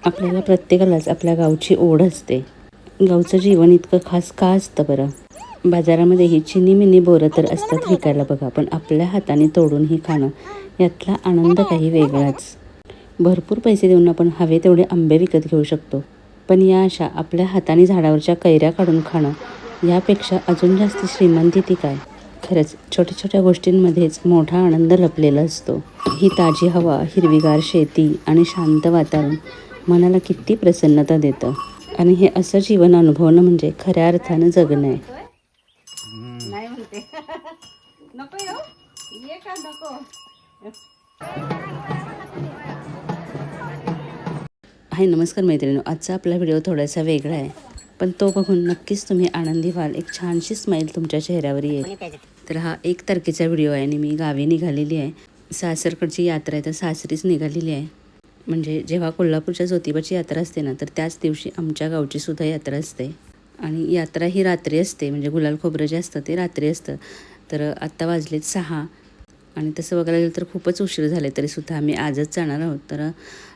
आपल्याला प्रत्येकालाच आपल्या गावची ओढ असते. गावचं जीवन इतकं खास का असतं बरं? बाजारामध्ये ही चिनी-मिनी बोरं तर असतात विकायला बघा, पण आपल्या हाताने तोडून ही खाणं यातला आनंद काही वेगळाच. भरपूर पैसे देऊन आपण हवे तेवढे आंबे विकत घेऊ शकतो, पण या अशा आपल्या हाताने झाडावरच्या कैऱ्या काढून खाणं यापेक्षा अजून जास्त श्रीमंती ती काय? खरंच छोट्या छोट्या गोष्टींमध्येच मोठा आनंद लपलेला असतो. ही ताजी हवा, हिरवीगार शेती आणि शांत वातावरण मनाला किती प्रसन्नता देतं. आणि हे असं जीवन अनुभवणं म्हणजे खऱ्या अर्थानं जगणं आहे. नाही म्हणते नको येऊ ये का नको. हाय नमस्कार मैत्रिणी, आजचा आपला व्हिडिओ थोडासा वेगळा आहे, पण तो बघून नक्कीच तुम्ही आनंदी व्हाल. एक छानशी स्माईल तुमच्या चेहऱ्यावर येईल. तर हा 1 तारखेचा व्हिडिओ आहे आणि मी गावी निघालेली आहे. सासरकडची यात्रा आहे तर सासरीच निघालेली आहे. म्हणजे जेव्हा कोल्हापूरच्या ज्योतिबाची यात्रा असते ना, तर त्याच दिवशी आमच्या गावची सुद्धा यात्रा असते. आणि यात्रा ही रात्री असते, म्हणजे गुलाल खोबरं जे असतं ते रात्री असतं. तर आत्ता वाजलेत 6 आणि तसं बघायला गेलं तर खूपच उशीर झाले, तरीसुद्धा आम्ही आजच जाणार आहोत. तर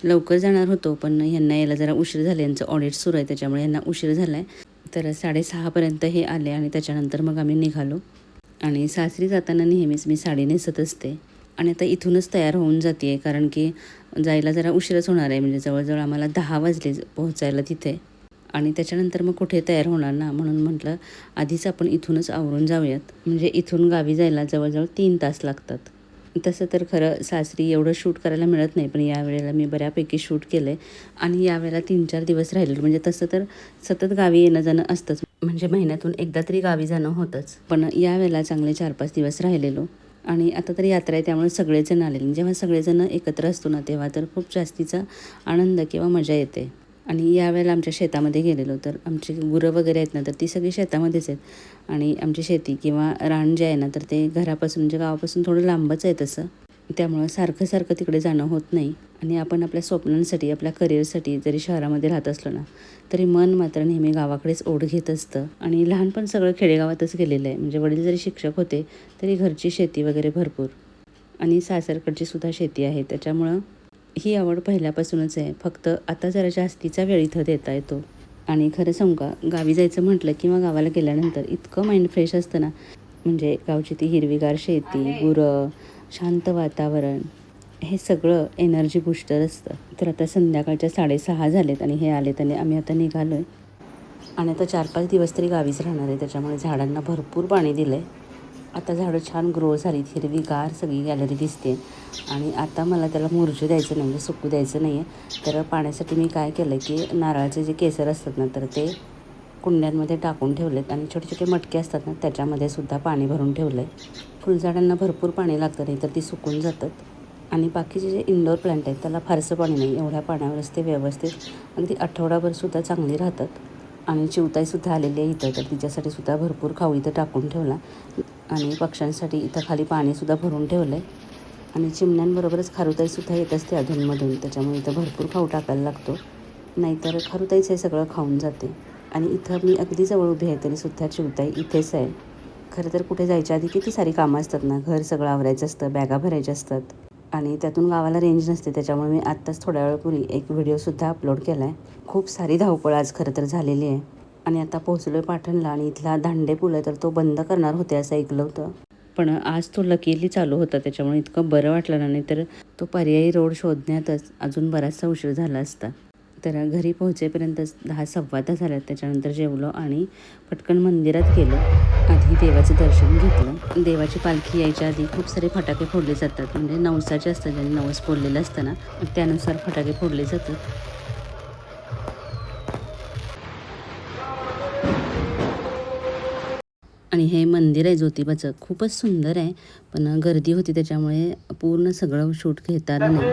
लवकर जाणार होतो, पण ह्यांना यायला जरा उशीर झाले. यांचं ऑडिट सुरू आहे त्याच्यामुळे यांना उशीर झाला आहे. तर 6:30पर्यंत हे आले आणि त्याच्यानंतर मग आम्ही निघालो. आणि सासरी जाताना नेहमीच मी साडी नेसत असते आणि आता इथूनच तयार होऊन जाते आहे, कारण की जायला जरा उशीरच होणार आहे. म्हणजे जवळजवळ आम्हाला 10 वाजले पोहोचायला तिथे. आणि त्याच्यानंतर मग कुठे तयार होणार ना, म्हणून म्हटलं आधीच आपण इथूनच आवरून जाऊयात. म्हणजे इथून गावी जायला जवळजवळ 3 तास लागतात. तसं तर खरं सासरी एवढं शूट करायला मिळत नाही, पण यावेळेला मी बऱ्यापैकी शूट केलं आहे. आणि यावेळेला 3-4 दिवस राहिलेलो. म्हणजे तसं तर सतत गावी येणं जाणं असतंच, म्हणजे महिन्यातून एकदा तरी गावी जाणं होतंच. पण यावेळेला चांगले 4-5 दिवस राहिलेलो. आणि आता तर यात्रा आहे त्यामुळे सगळेजण आलेले. जेव्हा सगळेजण एकत्र असतो ना, तेव्हा तर खूप जास्तीचा आनंद किंवा मजा येते. आणि यावेळेला आमच्या शेतामध्ये गेलेलो, तर आमची गुरं वगैरे आहेत ना, तर ती सगळी शेतामध्येच आहेत. आणि आमची शेती किंवा रान जे आहे ना, तर ते घरापासून म्हणजे गावापासून थोडं लांबच आहे तसं. त्यामुळं सारखं तिकडे जाणं होत नाही. आणि आपण आपल्या स्वप्नांसाठी, आपल्या करिअरसाठी जरी शहरामध्ये राहत असलो ना, तरी मन मात्र नेहमी गावाकडेच ओढ घेत असतं. आणि लहानपण सगळं खेडेगावातच गेलेलं आहे. म्हणजे वडील जरी शिक्षक होते तरी घरची शेती वगैरे भरपूर आणि सासरकडची सुद्धा शेती आहे. त्याच्यामुळं ही आवड पहिल्यापासूनच आहे. फक्त आता जरा जास्तीचा वेळ इथं देता येतो. आणि खरं सांगू का, गावी जायचं म्हटलं किंवा गावाला गेल्यानंतर इतकं माइंड फ्रेश असतं ना, म्हणजे गावची ती हिरवीगार शेती, गुरं, शांत वातावरण, हे सगळं एनर्जी बूस्टर असतं. तर आता संध्याकाळच्या 6:30 झालेत आणि हे आलेत आणि आम्ही आता निघालो आहे. आणि आता 4-5 दिवस तरी गावीच राहणार आहे. त्याच्यामुळे झाडांना भरपूर पाणी दिलं आहे. आता झाडं छान ग्रो झालीत, हिरवीगार सगळी गॅलरी दिसते. आणि आता मला त्याला मुरझू द्यायचं नाही, म्हणजे सुकू द्यायचं नाही आहे. तर पाण्यासाठी मी काय केलं की नारळाचे जे केसर असतात ना, तर ते कुंड्यांमध्ये टाकून ठेवलेत आणि छोटे छोटे मटके असतात ना, त्याच्यामध्ये सुद्धा पाणी भरून ठेवलं आहे. फुलझाडांना भरपूर पाणी लागतं, नाही तर ती सुकून जातात. आणि बाकीचे जे इंडोर प्लांट आहेत त्याला फारसं पाणी नाही, एवढ्या पाण्यावरच ते व्यवस्थित अगदी आठवडाभरसुद्धा चांगली राहतात. आणि चिवताईसुद्धा आलेली आहे इथं, तर तिच्यासाठी सुद्धा भरपूर खाऊ इथं टाकून ठेवला. आणि पक्ष्यांसाठी इथं खाली पाणीसुद्धा भरून ठेवलं आहे. आणि चिमण्यांबरोबरच खारुताईसुद्धा येत असते अधूनमधून, त्याच्यामुळे इथं भरपूर खाऊ टाकायला लागतो, नाहीतर खारुताईच हे सगळं खाऊन जाते. आणि इथं मी अगदी जवळ उभी आहे तरीसुद्धा चिवताई इथेच आहे. खरं तर कुठे जायच्या आधी किती सारी कामं असतात ना, घर सगळं आवरायचं असतं, बॅगा भरायच्या असतात आणि त्यातून गावाला रेंज नसते. त्याच्यामुळे मी आत्ताच थोड्या वेळापूर्वी एक व्हिडिओसुद्धा अपलोड केला आहे. खूप सारी धावपळ आज खरं तर झालेली आहे. आणि आता पोहोचलो आहे पाटणला आणि इथला दांडे पूल आहे तर तो बंद करणार होते असं ऐकलं होतं, पण आज तो लकीली चालू होता त्याच्यामुळे इतकं बरं वाटलं ना, नाही तर तो पर्यायी रोड शोधण्यातच अजून बराचसा उशीर झाला असता. तर घरी पोहोचेपर्यंतच 10-10:15 झाल्यात. त्याच्यानंतर जेवलो आणि पटकन मंदिरात गेलो. आधी देवाचं दर्शन घेतलं. देवाची पालखी यायच्या आधी खूप सारे फटाके फोडले जातात, म्हणजे नवसाचे असतात, ज्यांनी नवस बोललेलं असतं ना, त्यानुसार फटाके फोडले जातात. आणि हे मंदिर आहे ज्योतिबाचं, खूपच सुंदर आहे, पण गर्दी होती त्याच्यामुळे पूर्ण सगळं शूट घेता आलं नाही.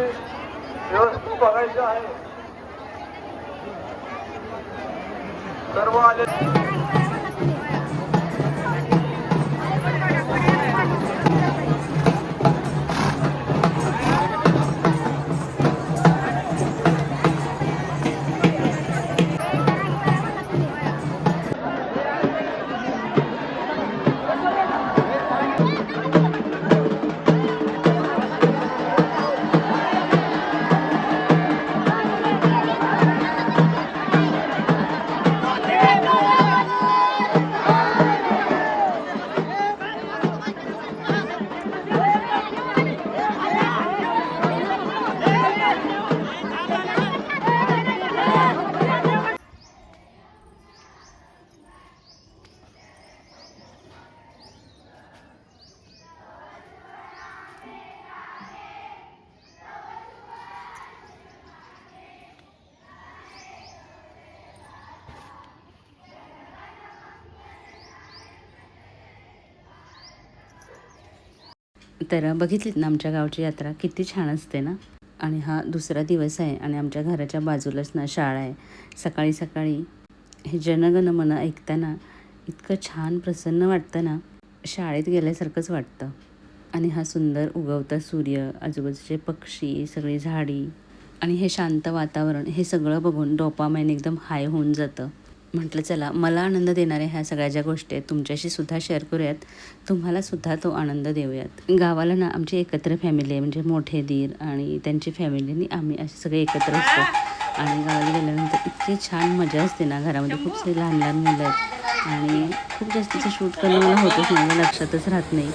तर बघितलीत ना आमच्या गावची यात्रा किती छान असते ना. आणि हा दुसरा दिवस आहे आणि आमच्या घराच्या बाजूलाच ना शाळा आहे. सकाळी सकाळी हे जनगण मन ऐकताना इतकं छान प्रसन्न वाटतं ना, शाळेत गेल्यासारखंच वाटतं. आणि हा सुंदर उगवता सूर्य, आजूबाजूचे पक्षी, सगळी झाडी आणि हे शांत वातावरण, हे सगळं बघून डोपामाइन एकदम हाय होऊन जातं. म्हटलं चला मला आनंद देणाऱ्या ह्या सगळ्या ज्या गोष्टी आहेत तुमच्याशी सुद्धा शेअर करूयात, तुम्हाला सुद्धा तो आनंद देऊयात. गावाला ना आमची एकत्र फॅमिली आहे, म्हणजे मोठे दीर आणि त्यांची फॅमिली आम्ही असे सगळे एकत्र असतो. आणि गावाला गेल्यानंतर इतकी छान मजा असते ना, घरामध्ये खूप सारी लहान लहान मुलं आहेत आणि खूप जास्तीचं शूट करणं मला होतच नाही, मला लक्षातच राहत नाही.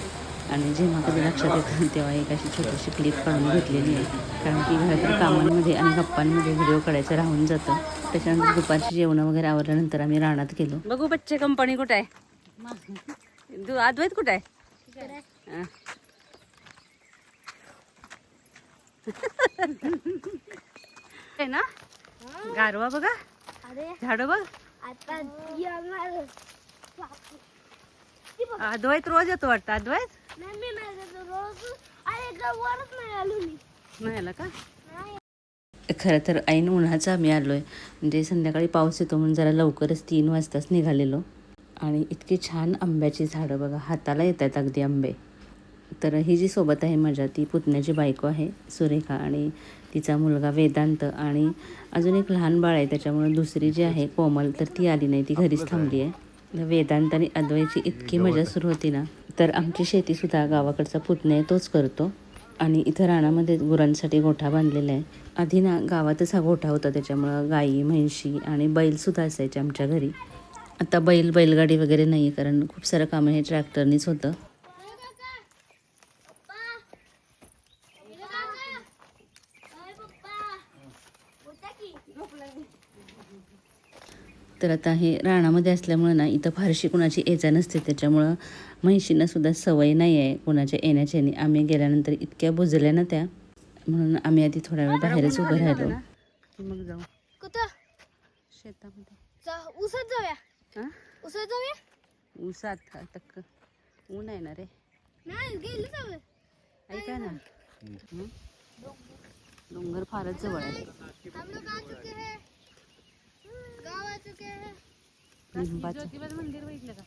आणि जेव्हा कधी लक्षात येतं तेव्हा एक अशी छोटीशी क्लिप काढून घेतलेली आहे, कारण की घरातील कामांमध्ये आणि गप्पांमध्ये व्हिडिओ काढायचं राहून जातं. त्याच्यानंतर दुपारची जेवणं वगैरे आवरल्यानंतर आम्ही रानात गेलो. बघू बच्चे कंपनी कुठे आहे, अद्वैत कुठे आहे? हा. आहे ना, गारवा बघा, झाड बघ. अद्वैत रोज येतो वाटतं. अद्वैत नाही आला का? खरं तर ऐन उन्हाचा आम्ही आलो आहे, म्हणजे संध्याकाळी पाऊस येतो म्हणून जरा लवकरच 3 वाजताच निघालेलो. आणि इतकी छान आंब्याची झाडं बघा, हाताला येत आहेत अगदी आंबे. तर ही जी सोबत आहे माझ्या, ती पुतण्याची बायको आहे सुरेखा, आणि तिचा मुलगा वेदांत, आणि अजून एक लहान बाळ आहे. त्याच्यामुळे दुसरी जी आहे कोमल, तर ती आली नाही, ती घरीच थांबली आहे. वेदांत आणि अद्वैची इतकी मजा सुरू होती ना. तर आमची शेतीसुद्धा गावाकडचा पुतण्या आहे तोच करतो. आणि इथं रानामध्ये गुरांसाठी गोठा बांधलेला आहे. आधी ना गावातच हा गोठा होता, त्याच्यामुळं गाई, म्हैशी आणि बैलसुद्धा असायचे आमच्या घरी. आता बैलगाडी वगैरे नाही, कारण खूप सारं कामं हे ट्रॅक्टरनीच होतं. तर आता हे रानामध्ये असल्यामुळं ना इथं फारशी कुणाची ये नसते, त्याच्यामुळं म्हैशींना सुद्धा सवय नाही आहे कुणाच्या येण्याची. आणि आम्ही गेल्यानंतर इतक्या बुजल्या ना त्या, म्हणून आम्ही आधी थोडा वेळ बाहेरच उभं राहिलो. मग जाऊ कुठं? शेतामध्ये. उसत जाऊया. हां, उसत जाऊया. ऊसात तक ऊन आहे ना रे. नाही गेली जाऊ. ऐका ना, डोंगर फारच जवळ आहे. हम लोग आ चुके हैं, गाँव आ चुके हैं. ज्योतिबा मंदिर बघितलं का?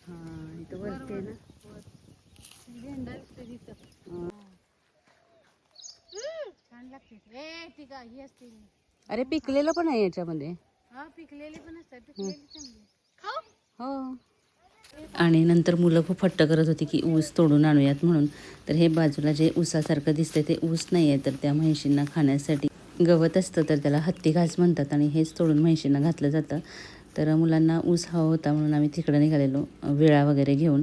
हां, इथं वरती आहे ना. छान लागते. ए ती का ही असते. अरे पिकलेलं पण आहे याच्यामध्ये. हा पिकलेली पण असतात, पिकलेली चांगली. खाऊ. हो. आणि नंतर मुलं खूप हट्ट करत होती की ऊस तोडून आणूयात म्हणून. तर हे बाजूला जे ऊसासारखं दिसतंय ते ऊस नाही आहे, तर त्या म्हैशींना खाण्यासाठी गवत असतं, तर त्याला हत्ती घास म्हणतात, आणि हेच तोडून म्हैशींना घातलं जातं. तर मुलांना ऊस हवा होता म्हणून आम्ही तिकडं निघालेलो विळा वगैरे घेऊन.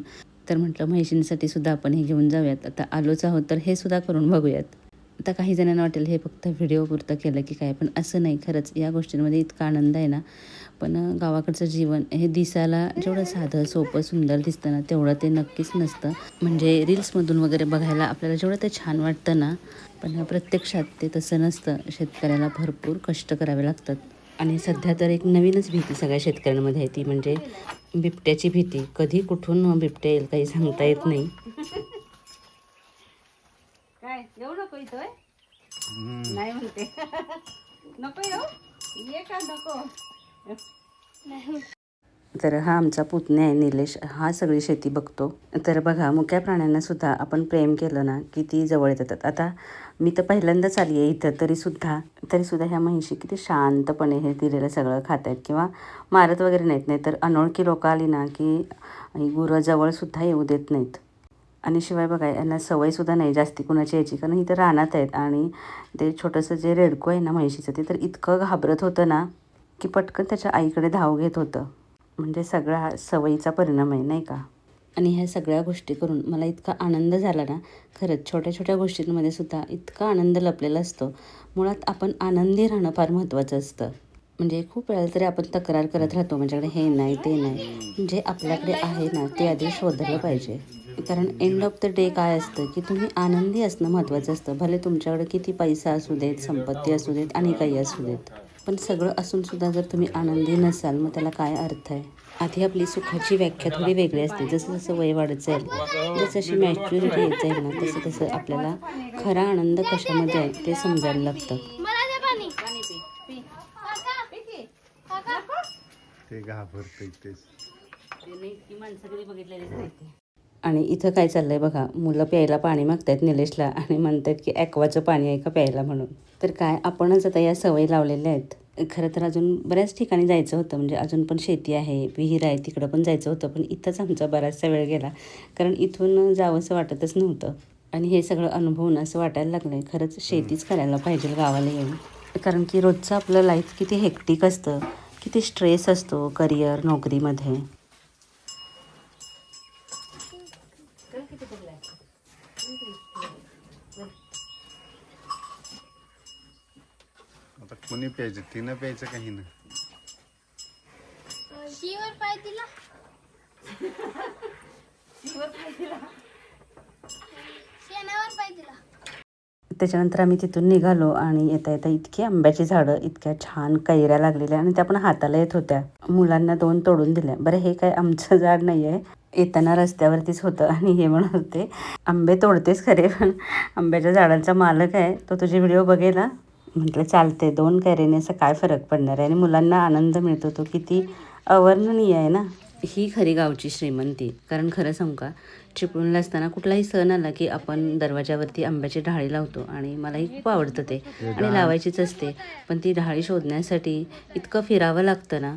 तर म्हटलं म्हैशींसाठी सुद्धा आपण हे घेऊन जाऊयात. आता आलोच आहोत तर हे सुद्धा करून बघूयात. आता काही जणांना वाटेल हे फक्त व्हिडिओ पुरतं केलं की काय, पण असं नाही. खरंच या गोष्टींमध्ये इतका आनंद आहे ना. पण गावाकडचं जीवन हे दिसायला जेवढं साधं सोपं सुंदर दिसतं ना, तेवढं ते नक्कीच नसतं. म्हणजे रील्समधून वगैरे बघायला आपल्याला जेवढं ते छान वाटतं ना, पण प्रत्यक्षात ते तसं नसतं. शेतकऱ्याला भरपूर कष्ट करावे लागतात. आणि सध्या तर एक नवीनच भीती सगळ्या शेतकऱ्यांमध्ये आहे, ती म्हणजे बिबट्याची भीती. कधी कुठून बिबट्या येईल काही सांगता येत नाही. काय येऊ नको इथं? नाही म्हणते. नको येऊ. ये का नको? तर हा आमचा पुतण्या आहे निलेश, हा सगळी शेती बघतो. तर बघा, मुक्या प्राण्यांना सुद्धा आपण प्रेम केलं ना की ती जवळ येतात. आता मी तर पहिल्यांदाच आली आहे इथं, तरीसुद्धा ह्या म्हैशी किती शांतपणे हे दिलेलं सगळं खात आहेत, किंवा मारत वगैरे नाहीत. नाही तर अनोळखी लोक आली ना की ही गुरं जवळसुद्धा येऊ देत नाहीत. आणि शिवाय बघा, यांना सवयसुद्धा नाही जास्ती कुणाची यायची, कारण इथं रानात आहेत. आणि ते छोटंसं जे रेडकं आहे ना म्हैशीचं, ते तर इतकं घाबरत होतं ना की पटकन त्याच्या आईकडे धाव घेत होतं. म्हणजे सगळा सवयीचा परिणाम आहे, नाही का? आणि ह्या सगळ्या गोष्टी करून मला इतका आनंद झाला ना. खरंच छोट्या छोट्या गोष्टींमध्ये सुद्धा इतका आनंद लपलेला असतो. मुळात आपण आनंदी राहणं फार महत्त्वाचं असतं. म्हणजे खूप वेळा तरी आपण तक्रार करत राहतो, माझ्याकडे हे नाही ते नाही. जे आपल्याकडे आहे ना ते आधी शोधलं पाहिजे. कारण एंड ऑफ द डे काय असतं की तुम्ही आनंदी असणं महत्त्वाचं असतं. भले तुमच्याकडे किती पैसा असू देत, संपत्ती असू देत आणि काही असू देत, पण सगळं असूनसुद्धा जर तुम्ही आनंदी नसाल, मग त्याला काय अर्थ आहे? आधी आपली सुखाची व्याख्या थोडी वेगळी असते. जसं जसं वय वाढत जाईल, जसं मॅच्युरिटी येत जाईल ना, तसं तसं आपल्याला खरा आनंद कशामध्ये आहे ते समजायला लागतं. पाणी पी पी पी की. ते घाबरतंय तेच. इतकी माणसं कधी बघितलेलीच नाही ते. आणि इथं काय चाललंय बघा, मुलं प्यायला पाणी मागतायत निलेशला आणि म्हणतात की ॲक्वाचं पाणी आहे का प्यायला म्हणून. तर काय आपणच आता या सवयी लावलेल्या आहेत. खरं तर अजून बऱ्याच ठिकाणी जायचं होतं, म्हणजे अजून पण शेती आहे, विहीर आहे, तिकडं पण जायचं होतं, पण इथंच आमचा बराचसा वेळ गेला, कारण इथून जावंसं वाटतच नव्हतं. आणि हे सगळं अनुभवून असं वाटायला लागलं खरंच शेतीच करायला पाहिजे गावाला येऊन. कारण की रोजचं आपलं लाईफ किती हेक्टिक असतं, किती स्ट्रेस असतो करिअर नोकरीमध्ये. आता कोणी प्यायचं, तिनं प्यायचं का हिनं? शिवर पाय दिला शेणावर पाय दिला. त्याच्यानंतर आम्ही तिथून निघालो आणि येता येता इतकी आंब्याची झाडं, इतक्या छान कैऱ्या लागलेल्या आणि त्या पण हाताला येत होत्या. मुलांना 2 तोडून दिल्या. बरं हे काय आमचं झाड नाही आहे, येताना रस्त्यावरतीच होतं आणि हे म्हणत होते आंबे तोडतेच खरे, पण आंब्याच्या झाडांचा मालक आहे तो तुझे व्हिडिओ बघेल. म्हटलं चालते, 2 कैऱ्याने असं काय फरक पडणार आहे आणि मुलांना आनंद मिळतो तो किती अवर्णनीय आहे ना. ही खरी गावची श्रीमंती. कारण खरं सांगू का, चिपळूणला असताना कुठलाही सण आला की आपण दरवाजावरती आंब्याची ढाळी लावतो आणि मलाही खूप आवडतं ते आणि लावायचीच असते. पण ती ढाळी शोधण्यासाठी इतकं फिरावं लागतं ना.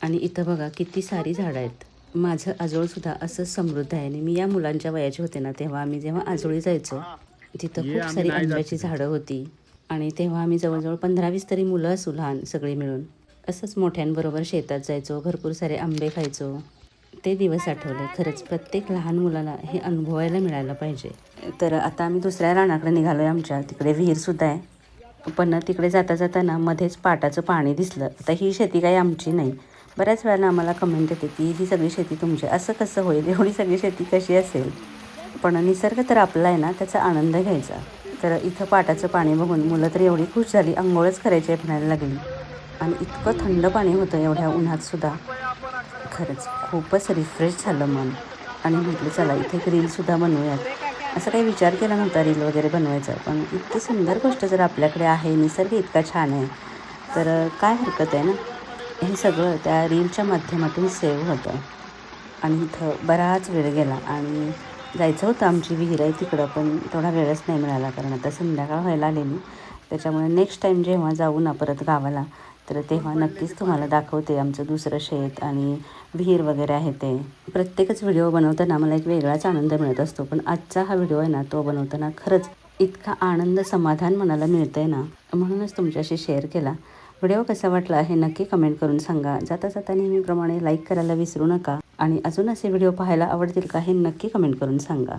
आणि इथं बघा किती सारी झाडं आहेत. माझं आजोळसुद्धा असंच समृद्ध आहे. आणि मी या मुलांच्या वयाचे होते ना, तेव्हा आम्ही जेव्हा आजोळी जायचो तिथं खूप सारी आंब्याची झाडं होती आणि तेव्हा आम्ही जवळजवळ 15-20 तरी मुलं असू लहान सगळी मिळून असंच मोठ्यांबरोबर शेतात जायचो, भरपूर सारे आंबे खायचो. ते दिवस आठवले. खरंच प्रत्येक लहान मुलाला हे अनुभवायला मिळायला पाहिजे. तर आता आम्ही दुसऱ्या रानाकडे निघालो आहे. आमच्या तिकडे विहीरसुद्धा आहे, पण तिकडे जाता जाताना मध्येच पाटाचं पाणी दिसलं. आता ही शेती काही आमची नाही. बऱ्याच वेळेला आम्हाला कमेंट येते की ही सगळी शेती तुमची, असं कसं होईल, एवढी सगळी शेती कशी असेल. पण निसर्ग तर आपला आहे ना, त्याचा आनंद घ्यायचा. तर इथं पाटाचं पाणी बघून मुलं तर एवढी खुश झाली, अंघोळच करायची म्हणायला लागली. आणि इतकं थंड पाणी होतं एवढ्या उन्हातसुद्धा. खरंच खूपच रिफ्रेश झालं मन. आणि म्हटलं चला इथे एक रीलसुद्धा बनवूयात. असं काही विचार केला नव्हता रील वगैरे बनवायचा, पण इतकी सुंदर गोष्ट जर आपल्याकडे आहे, निसर्ग इतका छान आहे, तर काय हरकत आहे ना. हे सगळं त्या रीलच्या माध्यमातून सेव्ह होतं. आणि इथं बराच वेळ गेला आणि जायचं होतं, आमची विहीर आहे तिकडं, पण तेवढा वेळच नाही मिळाला कारण आता संध्याकाळ व्हायला आलेली. त्याच्यामुळे नेक्स्ट टाईम जेव्हा जाऊ ना परत गावाला, तर तेव्हा नक्कीच तुम्हाला दाखवते आमचं दुसरं शेत आणि विहीर वगैरे आहे ते. प्रत्येकच व्हिडिओ बनवताना मला एक वेगळाच आनंद मिळत असतो, पण आजचा हा व्हिडिओ आहे ना, तो बनवताना खरंच इतका आनंद समाधान मनाला मिळतं आहे ना, म्हणूनच तुमच्याशी शेअर केला. व्हिडिओ कसा वाटला हे नक्की कमेंट करून सांगा. जाता जाता नेहमीप्रमाणे लाईक करायला विसरू नका आणि अजून असे व्हिडिओ पाहायला आवडतील का हे नक्की कमेंट करून सांगा.